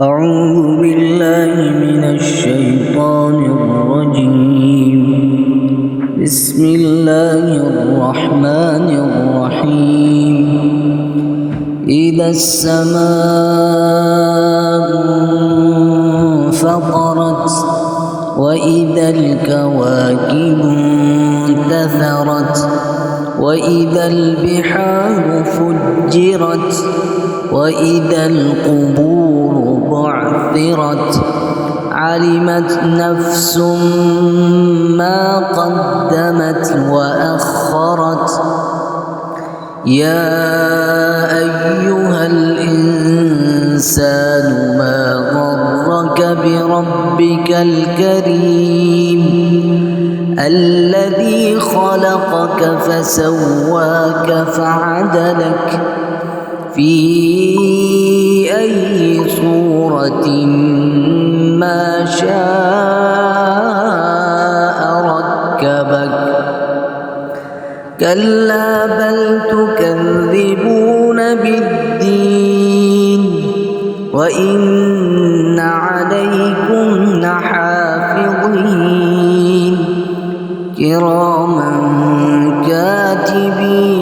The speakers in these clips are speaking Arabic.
أعوذ بالله من الشيطان الرجيم. بسم الله الرحمن الرحيم. إذا السماء انفطرت وإذا الكواكب انتثرت وإذا البحار فجرت وإذا القبور بعثرت علمت نفس ما قدمت وأخرت. يا أيها الإنسان ما غرك بربك الكريم الذي خلقك فسواك فعدلك في أي صورة ما شاء ركبك. كلا بل تكذبون بالدين وإن عليكم لحافظين كراما كاتبين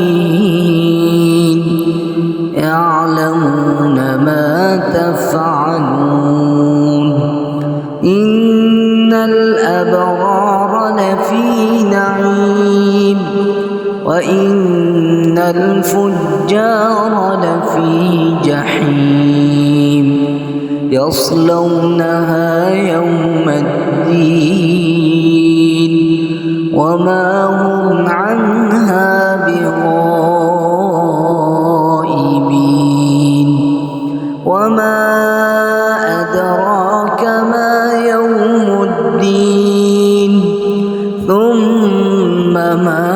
يعلمون ما تفعلون. إن الأبرار لفي نعيم وإن الفجار لفي جحيم يصلونها يوم الدين وما هم عنها بغائبين. وما أدراك ما يوم الدين ثم ما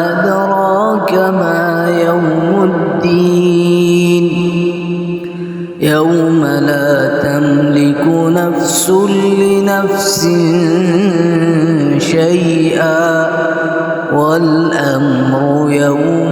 أدراك ما يوم الدين يوم لا تملك نفس لنفس شيئا والأمر يوم